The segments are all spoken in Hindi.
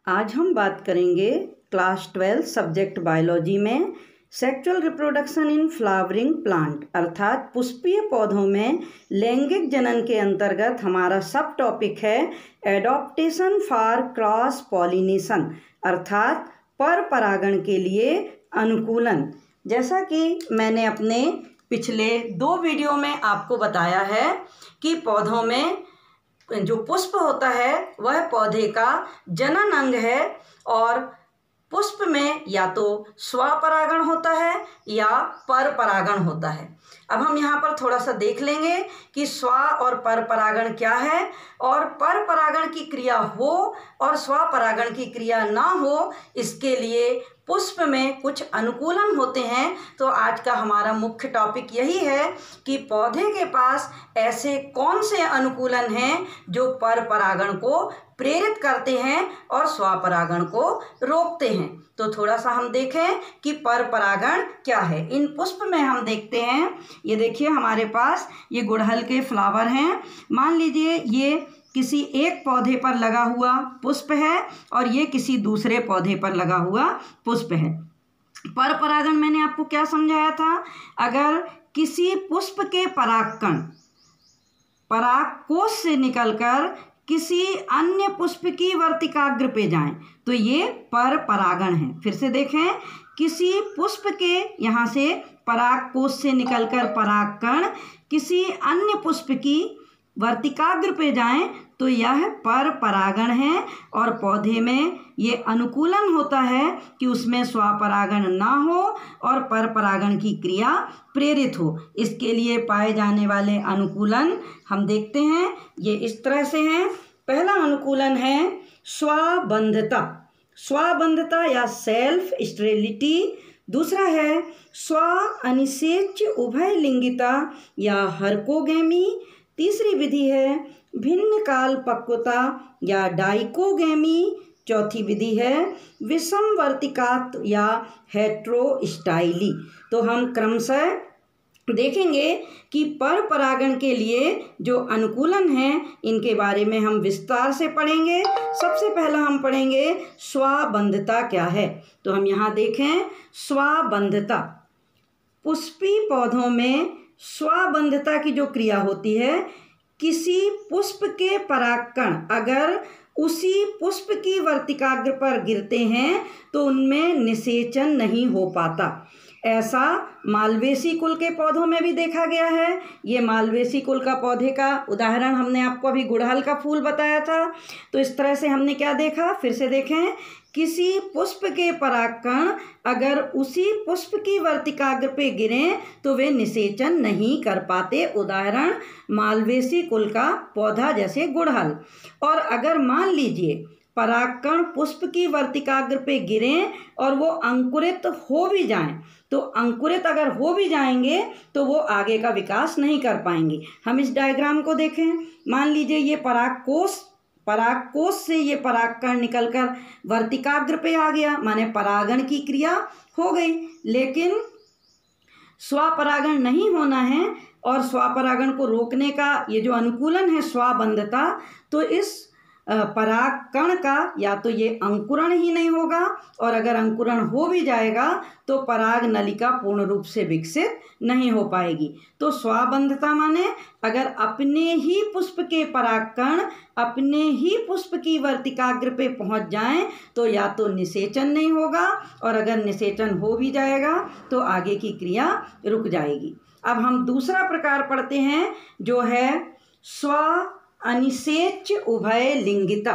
आज हम बात करेंगे क्लास 12 सब्जेक्ट बायोलॉजी में sexual reproduction in flowering plant अर्थात पुष्पीय पौधों में लैंगिक जनन के अंतर्गत हमारा सब टॉपिक है एडॉप्टेशन फॉर क्रॉस पॉलिनेशन अर्थात पर परागण के लिए अनुकूलन। जैसा कि मैंने अपने पिछले 2 वीडियो में आपको बताया है कि पौधों में जो पुष्प होता है वह पौधे का जनन अंग है और पुष्प में या तो स्वपरागण होता है या पर परागण होता है। अब हम यहाँ पर थोड़ा सा देख लेंगे कि स्व और पर परागण क्या है और पर परागण की क्रिया हो और स्वपरागण की क्रिया ना हो, इसके लिए पुष्प में कुछ अनुकूलन होते हैं। तो आज का हमारा मुख्य टॉपिक यही है कि पौधे के पास ऐसे कौन से अनुकूलन हैं जो पर परागण को प्रेरित करते हैं और स्वपरागण को रोकते हैं। तो थोड़ा सा हम देखें कि पर परागण क्या है। इन पुष्प में हम देखते हैं, ये देखिए हमारे पास ये गुड़हल के फ्लावर हैं। मान लीजिए ये किसी एक पौधे पर लगा हुआ पुष्प है और ये किसी दूसरे पौधे पर लगा हुआ पुष्प है। पर परागण मैंने आपको क्या समझाया था, अगर किसी पुष्प के परागकण परागकोश से निकलकर किसी अन्य पुष्प की वर्तिकाग्र पे जाएं तो ये पर परागण है। फिर से देखें, किसी पुष्प के यहाँ से परागकोश से निकलकर परागकण किसी अन्य पुष्प की वर्तिकाग्र पे जाएं तो यह पर परागण है और पौधे में ये अनुकूलन होता है कि उसमें स्वपरागण ना हो और पर परागण की क्रिया प्रेरित हो। इसके लिए पाए जाने वाले अनुकूलन हम देखते हैं, ये इस तरह से हैं। पहला अनुकूलन है स्वबंधता, स्वबंधता या सेल्फ स्टेरिलिटी। दूसरा है स्व अनिषेच उभयलिंगिता या हरकोगेमी। तीसरी विधि है भिन्न काल पक्वता या डाइकोगेमी। चौथी विधि है विषम वर्तिकात या हेट्रोस्टाइली। तो हम क्रमशः देखेंगे कि पर परागण के लिए जो अनुकूलन हैं इनके बारे में हम विस्तार से पढ़ेंगे। सबसे पहला हम पढ़ेंगे स्वबंधता क्या है। तो हम यहाँ देखें स्वबंधता, पुष्पी पौधों में स्वबंधता की जो क्रिया होती है, किसी पुष्प के परागकण अगर उसी पुष्प की वर्तिकाग्र पर गिरते हैं तो उनमें निषेचन नहीं हो पाता। ऐसा मालवेसी कुल के पौधों में भी देखा गया है। ये मालवेसी कुल का पौधे का उदाहरण हमने आपको अभी गुड़हल का फूल बताया था। तो इस तरह से हमने क्या देखा, फिर से देखें, किसी पुष्प के परागकण अगर उसी पुष्प की वर्तिकाग्र पे गिरें तो वे निषेचन नहीं कर पाते। उदाहरण मालवेसी कुल का पौधा जैसे गुड़हल। और अगर मान लीजिए परागकण पुष्प की वर्तिकाग्र पे गिरें और वो अंकुरित हो भी जाएं, तो अंकुरित अगर हो भी जाएंगे तो वो आगे का विकास नहीं कर पाएंगे। हम इस डायग्राम को देखें, मान लीजिए ये परागकोश से ये परागकण निकलकर वर्तिकाग्र पे आ गया, माने परागण की क्रिया हो गई, लेकिन स्वपरागण नहीं होना है और स्वपरागण को रोकने का ये जो अनुकूलन है स्वबंधता, तो इस परागकण का या तो ये अंकुरण ही नहीं होगा और अगर अंकुरण हो भी जाएगा तो पराग नलिका पूर्ण रूप से विकसित नहीं हो पाएगी। तो स्वबंधता माने अगर अपने ही पुष्प के परागकण अपने ही पुष्प की वर्तिकाग्र पे पहुंच जाएं तो या तो निषेचन नहीं होगा और अगर निषेचन हो भी जाएगा तो आगे की क्रिया रुक जाएगी। अब हम दूसरा प्रकार पढ़ते हैं जो है स्व अनिषेच उभय लिंगिता।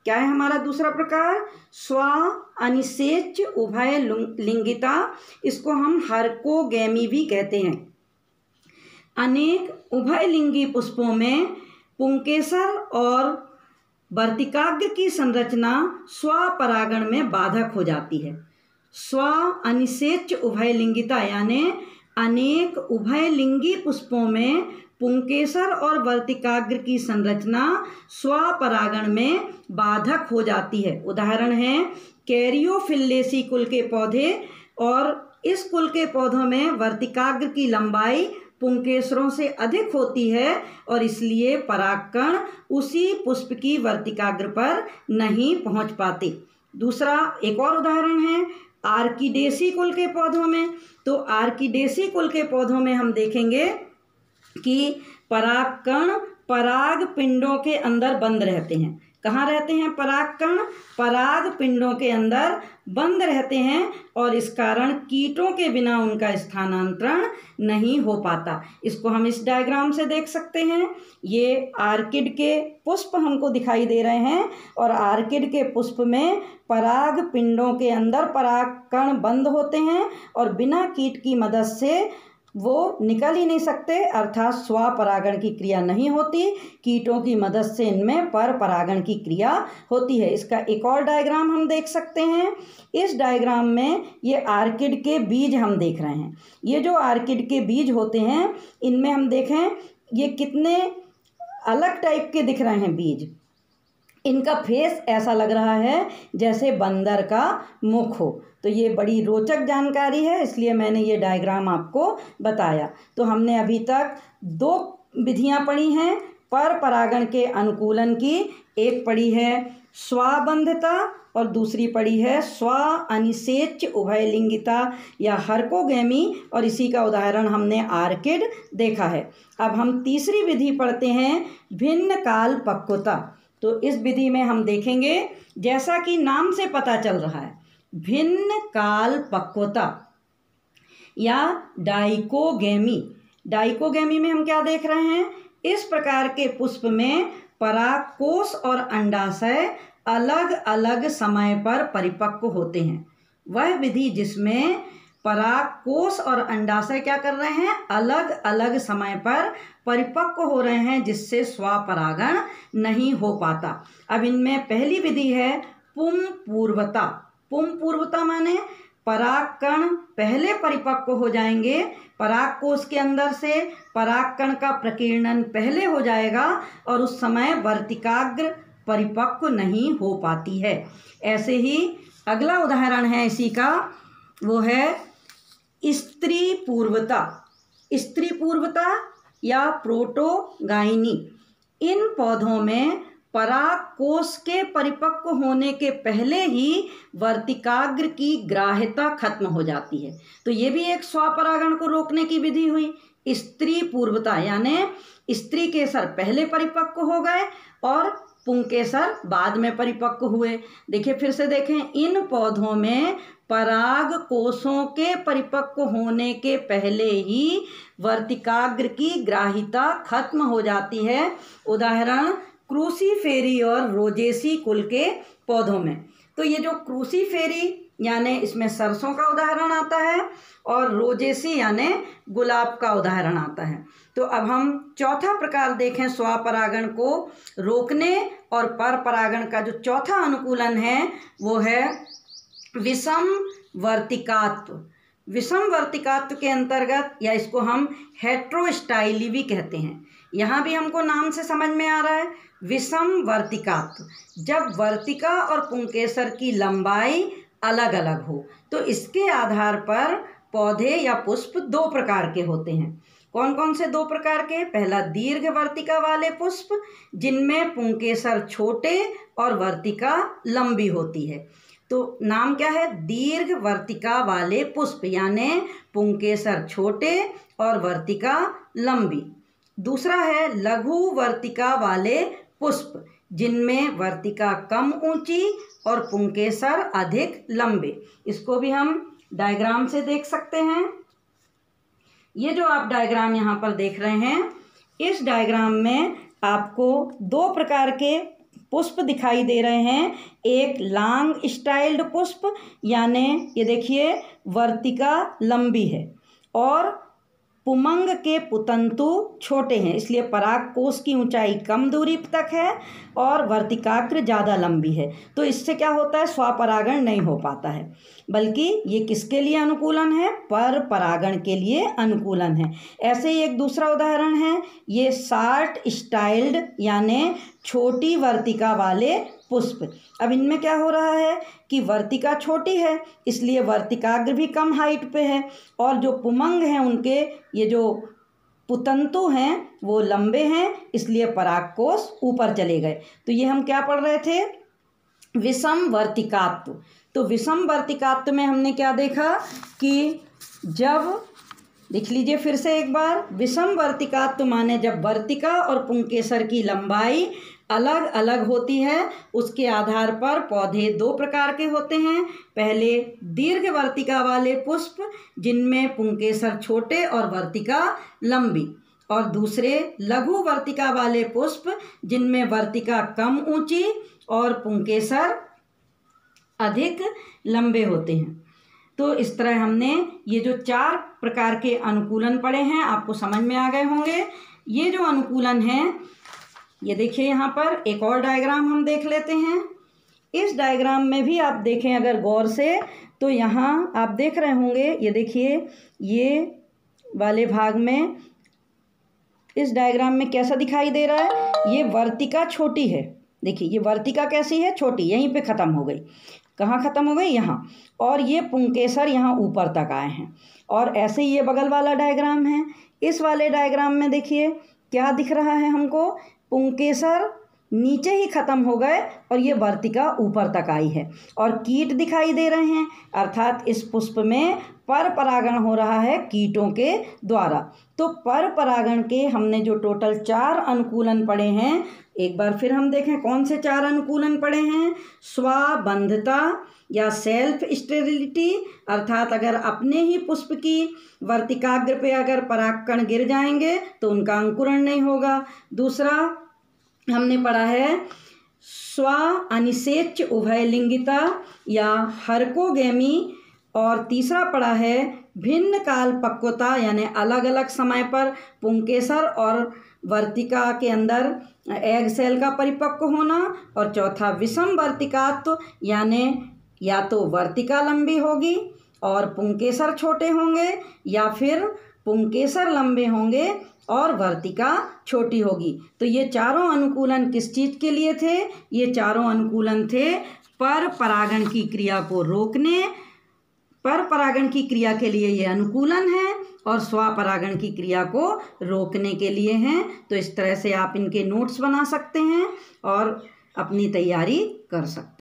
क्या है हमारा दूसरा प्रकार, स्व अनिषेच उभय लिंगिता। इसको हम हरकोगेमी भी कहते हैं। अनेक उभयलिंगी पुष्पों में पुंकेसर और वर्तिकाग्र की संरचना स्वपरागण में बाधक हो जाती है। स्व अनिषेच उभयलिंगिता यानी अनेक उभयलिंगी पुष्पों में पुंकेसर और वर्तिकाग्र की संरचना स्वपरागण में बाधक हो जाती है। उदाहरण है कैरियोफिल्लेसी कुल के पौधे और इस कुल के पौधों में वर्तिकाग्र की लंबाई पुंकेसरों से अधिक होती है और इसलिए परागकण उसी पुष्प की वर्तिकाग्र पर नहीं पहुंच पाते। दूसरा एक और उदाहरण है आर्किडेसी कुल के पौधों में। तो आर्किडेसी कुल के पौधों में हम देखेंगे कि परागकण पराग पिंडों के अंदर बंद रहते हैं। कहाँ रहते हैं परागकण? पराग पिंडों के अंदर बंद रहते हैं और इस कारण कीटों के बिना उनका स्थानांतरण नहीं हो पाता। इसको हम इस डायग्राम से देख सकते हैं। ये आर्किड के पुष्प हमको दिखाई दे रहे हैं और आर्किड के पुष्प में पराग पिंडों के अंदर परागकण बंद होते हैं और बिना कीट की मदद से वो निकल ही नहीं सकते, अर्थात स्वपरागण की क्रिया नहीं होती। कीटों की मदद से इनमें पर परागण की क्रिया होती है। इसका एक और डायग्राम हम देख सकते हैं। इस डायग्राम में ये आर्किड के बीज हम देख रहे हैं। ये जो आर्किड के बीज होते हैं इनमें हम देखें ये कितने अलग टाइप के दिख रहे हैं बीज। इनका फेस ऐसा लग रहा है जैसे बंदर का मुख हो। तो ये बड़ी रोचक जानकारी है, इसलिए मैंने ये डायग्राम आपको बताया। तो हमने अभी तक 2 विधियां पढ़ी हैं पर परागण के अनुकूलन की। एक पढ़ी है स्वाबंधता और दूसरी पढ़ी है स्व अनिषेच्य उभयलिंगिता या हर्कोगेमी, और इसी का उदाहरण हमने आर्किड देखा है। अब हम तीसरी विधि पढ़ते हैं भिन्न काल पक्वता। तो इस विधि में हम देखेंगे जैसा कि नाम से पता चल रहा है भिन्न काल पक्वता या डाइकोगेमी। डाइकोगेमी में हम क्या देख रहे हैं? इस प्रकार के पुष्प में परागकोश और अंडाशय अलग अलग समय पर परिपक्व होते हैं। वह विधि जिसमें परागकोश और अंडाशय क्या कर रहे हैं? अलग अलग समय पर परिपक्व हो रहे हैं, जिससे स्वपरागण नहीं हो पाता। अब इनमें पहली विधि है पुंपूर्वता। पुंपूर्वता माने परागकण पहले परिपक्व हो जाएंगे, परागकोश के अंदर से परागकण का प्रकीर्णन पहले हो जाएगा और उस समय वर्तिकाग्र परिपक्व नहीं हो पाती है। ऐसे ही अगला उदाहरण है इसी का, वो है स्त्री पूर्वता। स्त्री पूर्वता या प्रोटोगाइनी। इन पौधों में परागकोश के परिपक्व होने के पहले ही वर्तिकाग्र की ग्राह्यता खत्म हो जाती है। तो ये भी एक स्वपरागण को रोकने की विधि हुई। स्त्री पूर्वता यानी स्त्री केसर पहले परिपक्व हो गए और पुंकेसर बाद में परिपक्व हुए। देखिए फिर से देखें, इन पौधों में पराग कोशों के परिपक्व होने के पहले ही वर्तिकाग्र की ग्राह्यता खत्म हो जाती है। उदाहरण क्रूसीफेरी और रोजेसी कुल के पौधों में। तो ये जो क्रूसीफेरी यानी इसमें सरसों का उदाहरण आता है और रोजेसी यानी गुलाब का उदाहरण आता है। तो अब हम चौथा प्रकार देखें स्वपरागण को रोकने और पर परागण का जो चौथा अनुकूलन है वो है विषम वर्तिकात्व। विषम वर्तिकात्व के अंतर्गत, या इसको हम हेट्रोस्टाइली भी कहते हैं, यहाँ भी हमको नाम से समझ में आ रहा है विषम वर्तिकात्व। जब वर्तिका और पुंकेसर की लंबाई अलग अलग हो तो इसके आधार पर पौधे या पुष्प 2 प्रकार के होते हैं। कौन कौन से 2 प्रकार के? पहला दीर्घ वर्तिका वाले पुष्प जिनमें पुंकेसर छोटे और वर्तिका लंबी होती है। तो नाम क्या है? दीर्घ वर्तिका वाले पुष्प यानी पुंकेसर छोटे और वर्तिका लंबी। दूसरा है लघु वर्तिका वाले पुष्प जिनमें वर्तिका कम ऊंची और पुंकेसर अधिक लंबे। इसको भी हम डायग्राम से देख सकते हैं। ये जो आप डायग्राम यहाँ पर देख रहे हैं, इस डायग्राम में आपको 2 प्रकार के पुष्प दिखाई दे रहे हैं। एक लॉन्ग स्टाइल्ड पुष्प यानी ये देखिए वर्तिका लंबी है और पुमंग के पुतंतु छोटे हैं, इसलिए परागकोश की ऊंचाई कम दूरी तक है और वर्तिकाग्र ज़्यादा लंबी है। तो इससे क्या होता है? स्वपरागण नहीं हो पाता है, बल्कि ये किसके लिए अनुकूलन है? पर परागण के लिए अनुकूलन है। ऐसे ही एक दूसरा उदाहरण है, ये शार्ट स्टाइल्ड यानी छोटी वर्तिका वाले पुष्प। अब इनमें क्या हो रहा है कि वर्तिका छोटी है इसलिए वर्तिकाग्र भी कम हाइट पे है और जो पुमंग हैं उनके ये जो पुतंतु हैं वो लंबे हैं, इसलिए परागकोश ऊपर चले गए। तो ये हम क्या पढ़ रहे थे, विषम वर्तिकात्व। तो विषम वर्तिकात्व में हमने क्या देखा कि जब, देख लीजिए फिर से एक बार, विषम वर्तिकात्व माने जब वर्तिका और पुंकेसर की लंबाई अलग अलग होती है, उसके आधार पर पौधे दो प्रकार के होते हैं। पहले दीर्घ वर्तिका वाले पुष्प जिनमें पुंकेसर छोटे और वर्तिका लंबी, और दूसरे लघु वर्तिका वाले पुष्प जिनमें वर्तिका कम ऊंची और पुंकेसर अधिक लंबे होते हैं। तो इस तरह हमने ये जो 4 प्रकार के अनुकूलन पढ़े हैं, आपको समझ में आ गए होंगे। ये जो अनुकूलन है, ये देखिए यहाँ पर एक और डायग्राम हम देख लेते हैं। इस डायग्राम में भी आप देखें अगर गौर से, तो यहाँ आप देख रहे होंगे, ये देखिए ये वाले भाग में इस डायग्राम में कैसा दिखाई दे रहा है, ये वर्तिका छोटी है। देखिए ये वर्तिका कैसी है, छोटी, यहीं पे ख़त्म हो गई। कहाँ ख़त्म हो गई, यहाँ। और ये पुंकेसर यहाँ ऊपर तक आए हैं। और ऐसे ही ये बगल वाला डायग्राम है। इस वाले डायग्राम में देखिए क्या दिख रहा है हमको, पुंकेसर नीचे ही ख़त्म हो गए और ये वर्तिका ऊपर तक आई है, और कीट दिखाई दे रहे हैं, अर्थात इस पुष्प में पर परागण हो रहा है कीटों के द्वारा। तो पर परागण के हमने जो टोटल 4 अनुकूलन पढ़े हैं, एक बार फिर हम देखें कौन से 4 अनुकूलन पढ़े हैं। स्वबंधता या सेल्फ स्टेरिलिटी, अर्थात अगर अपने ही पुष्प की वर्तिकाग्र पे अगर परागकण गिर जाएंगे तो उनका अंकुरण नहीं होगा। दूसरा हमने पढ़ा है स्व अनिषेच उभयलिंगिता या हरकोगेमी, और तीसरा पढ़ा है भिन्न काल पक्वता, यानी अलग अलग समय पर पुंकेसर और वर्तिका के अंदर एग सेल का परिपक्व होना, और चौथा विषम वर्तिकात्व, यानी या तो वर्तिका लंबी होगी और पुंकेसर छोटे होंगे, या फिर पुंकेसर लंबे होंगे और वर्तिका छोटी होगी। तो ये चारों अनुकूलन किस चीज़ के लिए थे, ये चारों अनुकूलन थे पर परागण की क्रिया को रोकने, पर परागण की क्रिया के लिए ये अनुकूलन है, और स्वपरागण की क्रिया को रोकने के लिए हैं। तो इस तरह से आप इनके नोट्स बना सकते हैं और अपनी तैयारी कर सकते हैं।